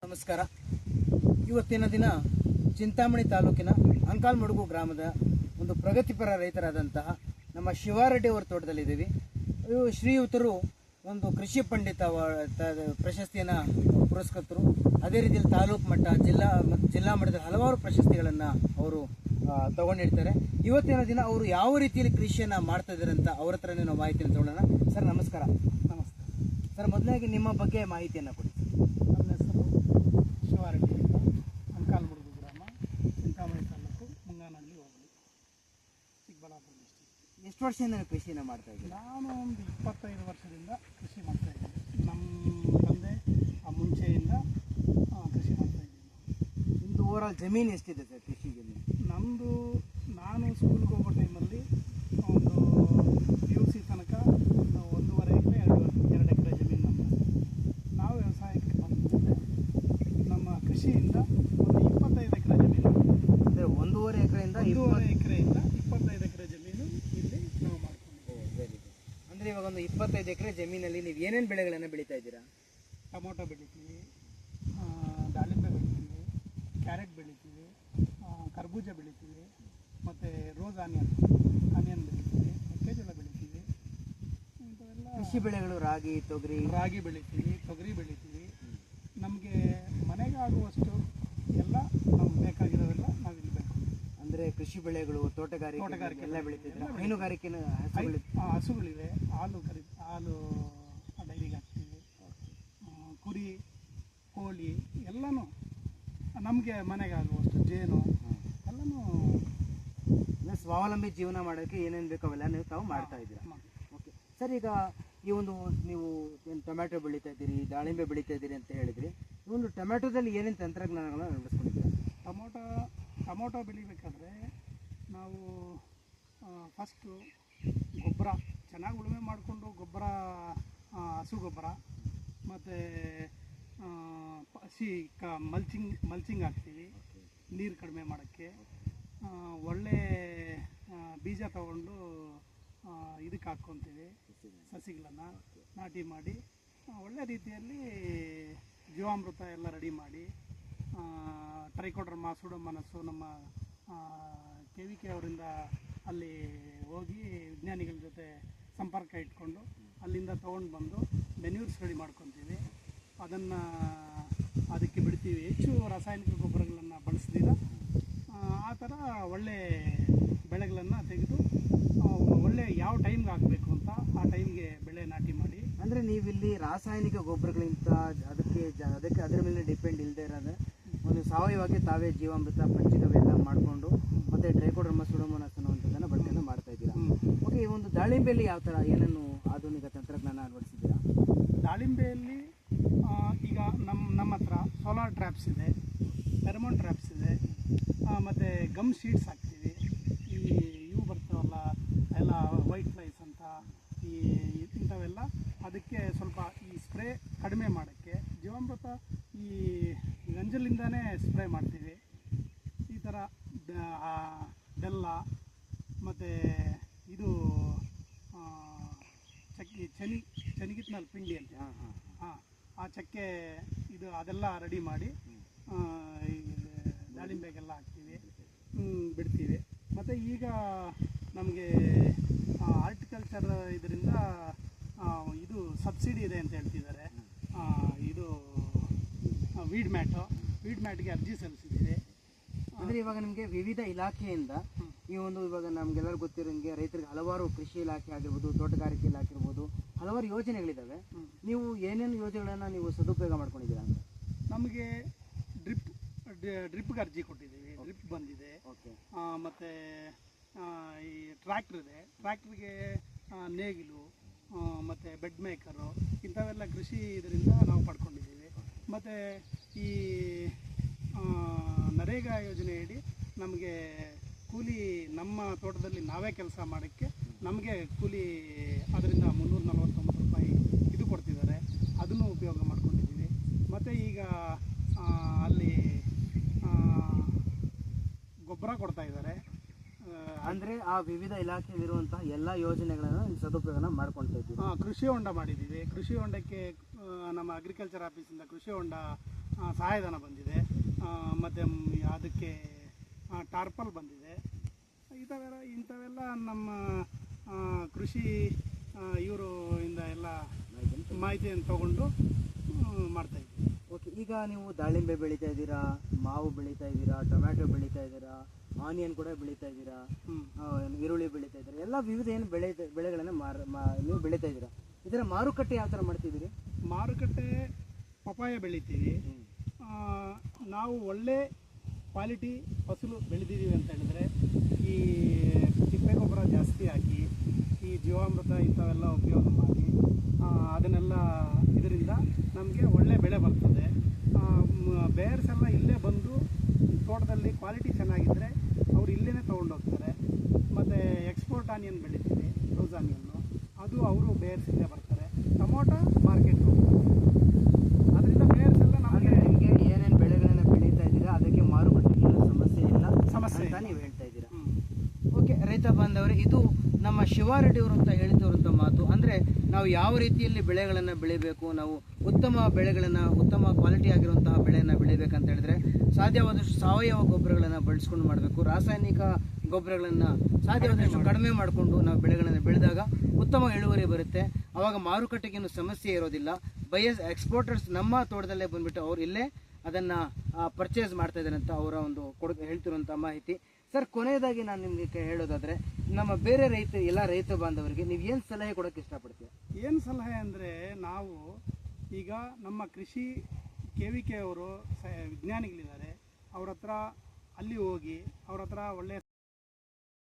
ನಮಸ್ಕಾರ. ಇವತ್ತಿನ ದಿನ ಚಿಂತಾಮಣಿ ತಾಲೂಕಿನ ಅಂಕಾಲ್ಮಡುಗು ಗ್ರಾಮದ ಒಂದು ಪ್ರಗತಿಪರ ರೈತರಾದಂತಹ ನಮ್ಮ ಶಿವಾರೆಡ್ಡಿ ಅವರ ತೋಟದಲ್ಲಿದ್ದೀವಿ. ಶ್ರೀಯುತರು ಒಂದು ಕೃಷಿ ಪಂಡಿತ ಪ್ರಶಸ್ತಿಯನ್ನು ಪುರಸ್ಕೃತರು. ಅದೇ ರೀತಿಯಲ್ಲಿ ತಾಲೂಕು ಮಟ್ಟ, ಜಿಲ್ಲಾ ಮಟ್ಟದಲ್ಲಿ ಹಲವಾರು ಪ್ರಶಸ್ತಿಗಳನ್ನು ಅವರು ತಗೊಂಡಿರ್ತಾರೆ. ಇವತ್ತಿನ ದಿನ ಅವರು ಯಾವ ರೀತಿಯಲ್ಲಿ ಕೃಷಿಯನ್ನು ಮಾಡ್ತಾ ಇದ್ದಾರೆ ಅಂತ ಅವ್ರ ಹತ್ರನೇ ನಾವು ಮಾಹಿತಿಯನ್ನು ತಗೊಳ್ಳೋಣ. ಸರ್ ನಮಸ್ಕಾರ. ನಮಸ್ತೆ ಸರ್, ಮೊದಲಾಗಿ ನಿಮ್ಮ ಬಗ್ಗೆ ಮಾಹಿತಿಯನ್ನು ಕೊಡಿ. ನನ್ನ ಹೆಸರು ಶಿವಾರೆಡ್ಡಿ ಅಂತ, ಅಂಕಾಲ್ಮಡುಗು ಗ್ರಾಮ, ಚಿಂತಾಮಣಿ ತಾಲೂಕು, ಮುಂಗಾನಹಳ್ಳಿ ಹೋಬಳಿ, ಚಿಕ್ಕಬಳ್ಳಾಪುರ ಡಿಸ್ಟ್ರಿಕ್ಟ್. ಎಷ್ಟು ವರ್ಷದಿಂದ ನೀವು ಕೃಷಿಯನ್ನು ಮಾಡ್ತಾ ಇದ್ದೀರಿ? ನಾನು ಒಂದು 25 ವರ್ಷದಿಂದ ಕೃಷಿ ಮಾಡ್ತಾಯಿದ್ದೀನಿ. ನಮ್ಮ ತಂದೆ ಮುಂಚೆಯಿಂದ ಕೃಷಿ ಮಾಡ್ತಾಯಿದ್ದೀನಿ. ನಿಮ್ಮದು ಓವರಾಲ್ ಜಮೀನು ಎಷ್ಟಿದೆ ಸರ್ ಕೃಷಿಗೆ? ನಮ್ಮದು, ನಾನು ಸ್ಕೂಲ್ಗೆ ಹೋಗೋ ಟೈಮಲ್ಲಿ ಒಂದು PUC ತನಕ 1.5 ಎಕರೆ 2 ಎಕರೆ ಜಮೀನು ನಮ್ಮದು. ನಾವು ವ್ಯವಸಾಯಕ್ಕೆ ಬಂದಿದ್ದೆ. ನಮ್ಮ ಕೃಷಿಯಿಂದ ಒಂದು 25 ಎಕರೆ ಜಮೀನು, ಅಂದರೆ 1.5 ಎಕರೆಯಿಂದ 25 ಎಕರೆ ಜಮೀನು ಇಲ್ಲಿ ನಾವು ಮಾಡ್ಕೊಂಡಿದ್ದೀವಿ. ಅಂದರೆ ಇವಾಗ ಒಂದು 25 ಎಕರೆ ಜಮೀನಲ್ಲಿ ನೀವು ಏನೇನು ಬೆಳೆಗಳನ್ನು ಬೆಳೀತಾ ಇದ್ದೀರಾ? ಟೊಮೊಟೊ ಬೆಳಿತೀವಿ, ದಾಳಿಂಬೆ ಬೆಳಿತೀವಿ, ಕ್ಯಾರೆಟ್ ಬೆಳಿತೀವಿ, ಕರ್ಬೂಜ ಬೆಳಿತೀವಿ, ಮತ್ತು ರೋಸ್ ಆನಿಯನ್ ಬೆಳಿತೀವಿ, ಮೆಕ್ಕೆಜೋಳ ಬೆಳಿತೀವಿ. ಇಂಥವೆಲ್ಲ ಕೃಷಿ ಬೆಳೆಗಳು ರಾಗಿ ಬೆಳಿತೀವಿ, ತೊಗರಿ ಬೆಳಿತೀವಿ. ನಮಗೆ ಮನೆಗೆ ಆಗುವಷ್ಟು ಎಲ್ಲ ನಮ್ಗೆ ಬೇಕಾಗಿರೋದೆಲ್ಲ ನಾವು ಇಲ್ಲಿ ಬೇಕು. ಅಂದರೆ ಕೃಷಿ ಬೆಳೆಗಳು, ತೋಟಗಾರಿಕೆ ಎಲ್ಲ ಬೆಳಿತಿದ್ದೀರಾ? ಹೈನುಗಾರಿಕೆನ ಹಸುಗಳಿವೆ, ಹಾಲು ಡೈರಿಗೆ ಹಾಕ್ತೀವಿ. ಕುರಿ, ಕೋಳಿ ಎಲ್ಲನೂ ನಮಗೆ ಮನೆಗೆ ಆಗುವಷ್ಟು, ಜೇನು ಎಲ್ಲನೂ. ಸ್ವಾವಲಂಬಿ ಜೀವನ ಮಾಡೋಕ್ಕೆ ಏನೇನು ಬೇಕೋ ಅವೆಲ್ಲ ನೀವು ತಾವು ಮಾಡ್ತಾ ಇದ್ದೀರಾ? ಓಕೆ ಸರ್, ಈಗ ಈ ಒಂದು ನೀವು ಏನು ಟೊಮ್ಯಾಟೊ ಬೆಳೀತಾ ಇದ್ದೀರಿ, ದಾಳಿಂಬೆ ಬೆಳೀತಾ ಇದ್ದೀರಿ ಅಂತ ಹೇಳಿದ್ರಿ. ಈ ಒಂದು ಟೊಮ್ಯಾಟೊದಲ್ಲಿ ಏನೇನು ತಂತ್ರಜ್ಞಾನಗಳನ್ನ ನಡೆಸ್ಕೊಂಡಿದ್ದೀರಾ? ಟೊಮೊಟೊ ಬೆಳಿಬೇಕಾದ್ರೆ ನಾವು ಫಸ್ಟು ಗೊಬ್ಬರ ಚೆನ್ನಾಗಿ ಉಳುಮೆ ಮಾಡಿಕೊಂಡು, ಹಸು ಗೊಬ್ಬರ ಮತ್ತು ಮಲ್ಚಿಂಗ್ ಹಾಕ್ತೀವಿ ನೀರು ಕಡಿಮೆ ಮಾಡೋಕ್ಕೆ. ಒಳ್ಳೆ ಬೀಜ ತಗೊಂಡು ಇದಕ್ಕೆ ಹಾಕ್ಕೊತೀವಿ, ಸಸಿಗಳನ್ನು ನಾಟಿ ಮಾಡಿ ಒಳ್ಳೆ ರೀತಿಯಲ್ಲಿ ಜೀವಾಮೃತ ಎಲ್ಲ ರೆಡಿ ಮಾಡಿ, ಟ್ರೈಕೋಡರ್ಮಾ, ಸೂಡೋಮೋನಾಸ್ ನಮ್ಮ KVK ಅವರಿಂದ ಅಲ್ಲಿ ಹೋಗಿ ವಿಜ್ಞಾನಿಗಳ ಜೊತೆ ಸಂಪರ್ಕ ಇಟ್ಕೊಂಡು ಅಲ್ಲಿಂದ ತೊಗೊಂಡು ಬಂದು ಮೆನ್ಯೂರ್ಸ್ ರೆಡಿ ಮಾಡ್ಕೊತೀವಿ. ಅದಕ್ಕೆ ಬಿಡ್ತೀವಿ. ಹೆಚ್ಚು ರಾಸಾಯನಿಕ ಗೊಬ್ಬರಗಳನ್ನು ಬಳಸ್ದಿರ ಆ ಥರ ಒಳ್ಳೆ ಬೆಳೆಗಳನ್ನು ತೆಗೆದು ಒಳ್ಳೆ ಯಾವ ಟೈಮ್ಗೆ ಹಾಕಬೇಕು ಅಂತ ಆ ಟೈಮ್ಗೆ ಬೆಳೆ ನಾಟಿ ಮಾಡಿ. ಅಂದರೆ ನೀವಿಲ್ಲಿ ರಾಸಾಯನಿಕ ಗೊಬ್ಬರಗಳಿಂದ ಅದಕ್ಕೆ ಅದರ ಮೇಲೆ ಡಿಪೆಂಡ್ ಇಲ್ಲದೆ ಇರೋದು, ಒಂದು ಸಾವಯವವಾಗಿ ತಾವೇ ಜೀವಾಮೃತ, ಪಂಚಗವ್ಯ ಮಾಡಿಕೊಂಡು ಮತ್ತು ಟ್ರೈಕೋಡರ್ಮಾ, ಸೂಡೋಮೋನಾಸ್ ಅನ್ನುವಂಥದ್ದನ್ನು ಬಳಕೆಯನ್ನು ಮಾಡ್ತಾ ಇದ್ದೀರಾ? ಓಕೆ, ಈ ಒಂದು ದಾಳಿಂಬೆಯಲ್ಲಿ ಯಾವ ಥರ ಏನೇನು ಆಧುನಿಕ ತಂತ್ರಜ್ಞಾನ ಅಳವಡಿಸಿದ್ದೀರಾ? ದಾಳಿಂಬೆಯಲ್ಲಿ ಈಗ ನಮ್ಮ ಹತ್ರ ಸೋಲಾರ್ ಟ್ರ್ಯಾಪ್ಸ್ ಇದೆ, ಫೆರಮೋನ್ ಟ್ರ್ಯಾಪ್ಸ್ ಇದೆ, ಮತ್ತು ಗಮ್ ಶೀಟ್ಸ್ ಹಾಕ್ತೀವಿ. ಇವು ಬರ್ತಾವಲ್ಲ ಎಲ್ಲ ವೈಟ್ ಫ್ಲೈಸ್ ಅಂತ, ಇಂಥವೆಲ್ಲ ಅದಕ್ಕೆ ಸ್ವಲ್ಪ ಈ ಸ್ಪ್ರೇ ಕಡಿಮೆ ಮಾಡೋಕ್ಕೆ ಜೀವಾಮೃತ ಈ ಗಂಜಲಿಂದನೇ ಸ್ಪ್ರೇ ಮಾಡ್ತೀವಿ. ಈ ಥರ ಬೆಲ್ಲ ಮತ್ತು ಇದು ಶನಗಿತ್ನಲ್ಲಿ ಪಿಂಡಿ ಅಂತ, ಆ ಚಕ್ಕೆ ಇದು ಅದೆಲ್ಲ ರೆಡಿ ಮಾಡಿ ದಾಳಿಂಬೆಗೆಲ್ಲ ಹಾಕ್ತೀವಿ, ಬಿಡ್ತೀವಿ. ಮತ್ತು ಈಗ ನಮಗೆ ಹಾರ್ಟಿಕಲ್ಚರ್ ಇದರಿಂದ ಇದು ಸಬ್ಸಿಡಿ ಇದೆ ಅಂತ ಹೇಳ್ತಿದ್ದಾರೆ. ಇದು ವೀಡ್ ಮ್ಯಾಟ್ಗೆ ಅರ್ಜಿ ಸಲ್ಲಿಸಿದ್ದೀವಿ. ಅಂದರೆ ಇವಾಗ ನಿಮಗೆ ವಿವಿಧ ಇಲಾಖೆಯಿಂದ ಈ ಒಂದು, ಇವಾಗ ನಮಗೆಲ್ಲರೂ ಗೊತ್ತಿರೋಂಗೆ ರೈತರಿಗೆ ಹಲವಾರು ಕೃಷಿ ಇಲಾಖೆ ಆಗಿರ್ಬೋದು, ತೋಟಗಾರಿಕೆ ಇಲಾಖೆ ಇರ್ಬೋದು, ಹಲವಾರು ಯೋಜನೆಗಳಿದ್ದಾವೆ. ನೀವು ಏನೇನು ಯೋಜನೆಗಳನ್ನು ನೀವು ಸದುಪಯೋಗ ಮಾಡ್ಕೊಂಡಿದ್ದೀರಾ? ನಮಗೆ ಡ್ರಿಪ್ಗೆ ಅರ್ಜಿ ಕೊಟ್ಟಿದ್ದೀವಿ, ಡ್ರಿಪ್ ಬಂದಿದೆ. ಮತ್ತು ಈ ಟ್ರ್ಯಾಕ್ಟರ್ ಇದೆ, ಟ್ರ್ಯಾಕ್ಟ್ರಿಗೆ ನೇಗಿಲು ಮತ್ತು ಬೆಡ್ ಮೇಕರು, ಇಂಥವೆಲ್ಲ ಕೃಷಿ ಇದರಿಂದ ನಾವು ಪಡ್ಕೊಂಡಿದ್ದೀವಿ. ಮತ್ತು ಈ ನರೇಗಾ ಯೋಜನೆಯಡಿ ನಮಗೆ ಕೂಲಿ, ನಮ್ಮ ತೋಟದಲ್ಲಿ ನಾವೇ ಕೆಲಸ ಮಾಡೋಕ್ಕೆ ನಮಗೆ ಕೂಲಿ ಅದರಿಂದ 349 ರೂಪಾಯಿ ಇದು ಕೊಡ್ತಿದ್ದಾರೆ, ಅದನ್ನು ಉಪಯೋಗ ಮಾಡ್ಕೊಂಡಿದ್ದೀವಿ. ಮತ್ತು ಈಗ ಅಲ್ಲಿ ಗೊಬ್ಬರ ಕೊಡ್ತಾ ಇದ್ದಾರೆ. ಅಂದರೆ ಆ ವಿವಿಧ ಇಲಾಖೆಯಲ್ಲಿರುವಂತಹ ಎಲ್ಲ ಯೋಜನೆಗಳನ್ನು ಸದುಪಯೋಗ ಮಾಡ್ಕೊಳ್ತಾ ಇದ್ದೀವಿ. ಕೃಷಿ ಹೊಂಡ ಮಾಡಿದ್ದೀವಿ. ಕೃಷಿ ಹೊಂಡಕ್ಕೆ ನಮ್ಮ ಅಗ್ರಿಕಲ್ಚರ್ ಆಫೀಸಿಂದ ಕೃಷಿ ಹೊಂಡ ಸಹಾಯಧನ ಬಂದಿದೆ, ಮತ್ತು ಅದಕ್ಕೆ ಟಾರ್ಪಲ್ ಬಂದಿದೆ. ಇಂಥವೆಲ್ಲ ನಮ್ಮ ಕೃಷಿ ಇವರು ಇಂದ ಎಲ್ಲ ಮಾಹಿತಿಯನ್ನು ತಗೊಂಡು ಮಾಡ್ತಾಯಿದ್ದೀವಿ. ಓಕೆ, ಈಗ ನೀವು ದಾಳಿಂಬೆ ಬೆಳೀತಾ ಇದ್ದೀರಾ, ಮಾವು ಬೆಳೀತಾ ಇದ್ದೀರಾ, ಟೊಮ್ಯಾಟೊ ಬೆಳೀತಾ ಇದ್ದೀರಾ, ಆನಿಯನ್ ಕೂಡ ಬೆಳೀತಾ ಇದ್ದೀರಾ, ಈರುಳ್ಳಿ ಬೆಳೀತಾ ಇದ್ದೀರಾ, ಎಲ್ಲ ವಿವಿಧ ಏನು ಬೆಳೆಗಳನ್ನು ನೀವು ಬೆಳೀತಾ ಇದ್ದೀರಾ. ಇದರ ಮಾರುಕಟ್ಟೆ ಯಾವ ಥರ ಮಾಡ್ತಿದ್ದೀರಿ? ಮಾರುಕಟ್ಟೆ ಪಪಾಯ ಬೆಳಿತೀವಿ. ನಾವು ಒಳ್ಳೆ ಕ್ವಾಲಿಟಿ ಫಸಲು ಬೆಳೆದಿದ್ದೀವಿ ಅಂತ ಹೇಳಿದ್ರೆ ಈ ತಿಪ್ಪೆ ಗೊಬ್ಬರ ಜಾಸ್ತಿ ಹಾಕಿ ಈ ಜೀವಾಮೃತ ಇಂಥವೆಲ್ಲ ಉಪಯೋಗ ಮಾಡಿ ಅದನ್ನೆಲ್ಲ ಇದರಿಂದ ನಮಗೆ ಒಳ್ಳೆ ಬೆಳೆ ಬರ್ತದೆ. ಬೇರ್ಸ್ ಎಲ್ಲ ಇಲ್ಲೇ ಬಂದು ತೋಟದಲ್ಲಿ ಕ್ವಾಲಿಟಿ ಚೆನ್ನಾಗಿದ್ದರೆ ಅವ್ರು ಇಲ್ಲೇ ತೊಗೊಂಡೋಗ್ತಾರೆ. ಮತ್ತು ಎಕ್ಸ್ಪೋರ್ಟ್ ಆನಿಯನ್ ಬೆಳಿತೀವಿ, ರೋಸ್ ಆನಿಯನ್ನು, ಅದು ಅವರು ಬೇರ್ಸ್ ಇಲ್ಲೇ ಬರ್ತಾರೆ. ಟೊಮೊಟೊ ಮಾರ್ಕೆಟ್ ಅದರಿಂದ ಬೇರ್ಸ್ ಎಲ್ಲ ನಮಗೆ ನಿಮಗೆ ಏನೇನು ಬೆಳೆಗಳನ್ನು ಬೆಳೀತಾ ಇದ್ದೀರಾ ಅದಕ್ಕೆ ಮಾರುಕಟ್ಟೆಗೆ ಸಮಸ್ಯೆ ಅಂತ ನೀವು ಹೇಳ್ತಾ ಇದ್ದೀರಾ. ಓಕೆ ರೈತ ಬಾಂಧವರೇ, ಇದು ನಮ್ಮ ಶಿವಾರೆಡ್ಡಿ ಅವರು ಅಂತ ಹೇಳ್ತಿರುವಂಥ ಮಾತು. ಅಂದರೆ ನಾವು ಯಾವ ರೀತಿಯಲ್ಲಿ ಬೆಳೆಗಳನ್ನು ಬೆಳಿಬೇಕು, ನಾವು ಉತ್ತಮ ಬೆಳೆಗಳನ್ನು, ಉತ್ತಮ ಕ್ವಾಲಿಟಿ ಆಗಿರುವಂತಹ ಬೆಳೆಯನ್ನು ಬೆಳಿಬೇಕಂತ ಹೇಳಿದ್ರೆ ಸಾಧ್ಯವಾದಷ್ಟು ಸಾವಯವ ಗೊಬ್ಬರಗಳನ್ನು ಬಳಸ್ಕೊಂಡು ಮಾಡಬೇಕು. ರಾಸಾಯನಿಕ ಗೊಬ್ಬರಗಳನ್ನು ಸಾಧ್ಯವಾದಷ್ಟು ಕಡಿಮೆ ಮಾಡಿಕೊಂಡು ನಾವು ಬೆಳೆಗಳನ್ನು ಬೆಳೆದಾಗ ಉತ್ತಮ ಇಳುವರಿ ಬರುತ್ತೆ. ಆವಾಗ ಮಾರುಕಟ್ಟೆಗೇನು ಸಮಸ್ಯೆ ಇರೋದಿಲ್ಲ. ಎಕ್ಸ್ಪೋರ್ಟರ್ಸ್ ನಮ್ಮ ತೋಟದಲ್ಲೇ ಬಂದುಬಿಟ್ಟು ಅವ್ರು ಇಲ್ಲೇ ಅದನ್ನು ಪರ್ಚೇಸ್ ಮಾಡ್ತಾ ಇದ್ದಾರೆ ಅಂತ ಅವರ ಒಂದು ಹೇಳ್ತಿರುವಂಥ ಮಾಹಿತಿ. ಸರ್, ಕೊನೆಯದಾಗಿ ನಾನು ನಿಮಗೆ ಹೇಳೋದಾದರೆ ನಮ್ಮ ಬೇರೆ ಎಲ್ಲ ರೈತ ಬಾಂಧವರಿಗೆ ನೀವು ಏನು ಸಲಹೆ ಕೊಡೋಕ್ಕೆ ಇಷ್ಟಪಡ್ತೀವಿ? ಏನು ಸಲಹೆ ಅಂದರೆ, ನಾವು ಈಗ ನಮ್ಮ ಕೃಷಿ KVK ಅವರು ವಿಜ್ಞಾನಿಗಳಿದ್ದಾರೆ, ಅವ್ರ ಹತ್ರ ಅಲ್ಲಿ ಹೋಗಿ ಅವ್ರ ಹತ್ರ ಒಳ್ಳೆಯ